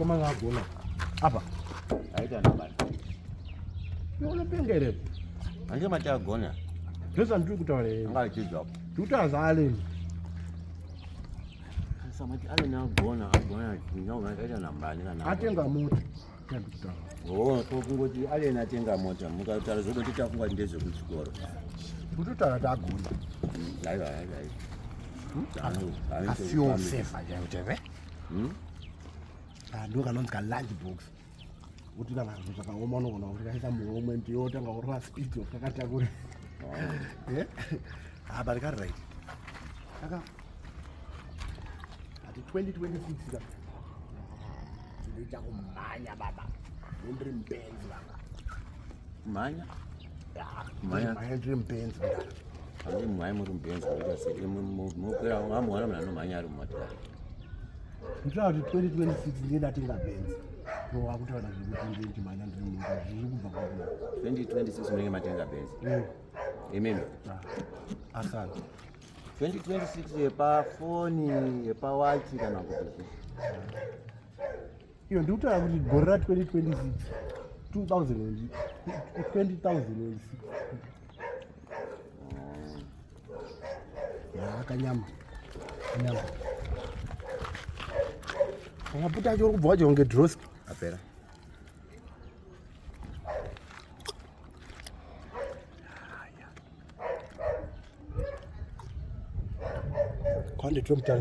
koma ngagona apa aita nabani unopengere anje matagona zvesa ndiri kutaura angachidza ndikutazale samati ale nagona nyaunaita nambani kana atenga mota ndikutaura kungoti ale natenga mota mukataura zvodo titafunga ndezvekuchikoro kutotara tagona aiwa I feel safe ajayoteve ndokanonzi kalunch box kuti kana zvinhu zvakaoma unogona kuti kaisa moment yotanga kurova speed wakakatakura but kari right aka ati 2026 ka tinoita kumhanya baba ndiri mupenzi vanga mhanya mhanya ndiri mupenzi andi mhanya muri mupenzi mukera ngamwana mwana nomhanya ari mumotikari nditaura kuti 2026 ndedatenga benzi wakutaura zvekuti ndechimhanya ndiri munhu zviri kubva kwakuna 2026 munenge matenga benzi imimi asana 2026 yepafoni yepawachi kana kuti iyo ndikutaura kuti gore ra 2026 20,006 akanyama maputa acho uri kubva wacho kunge droski apera kwanditwe mutaridzi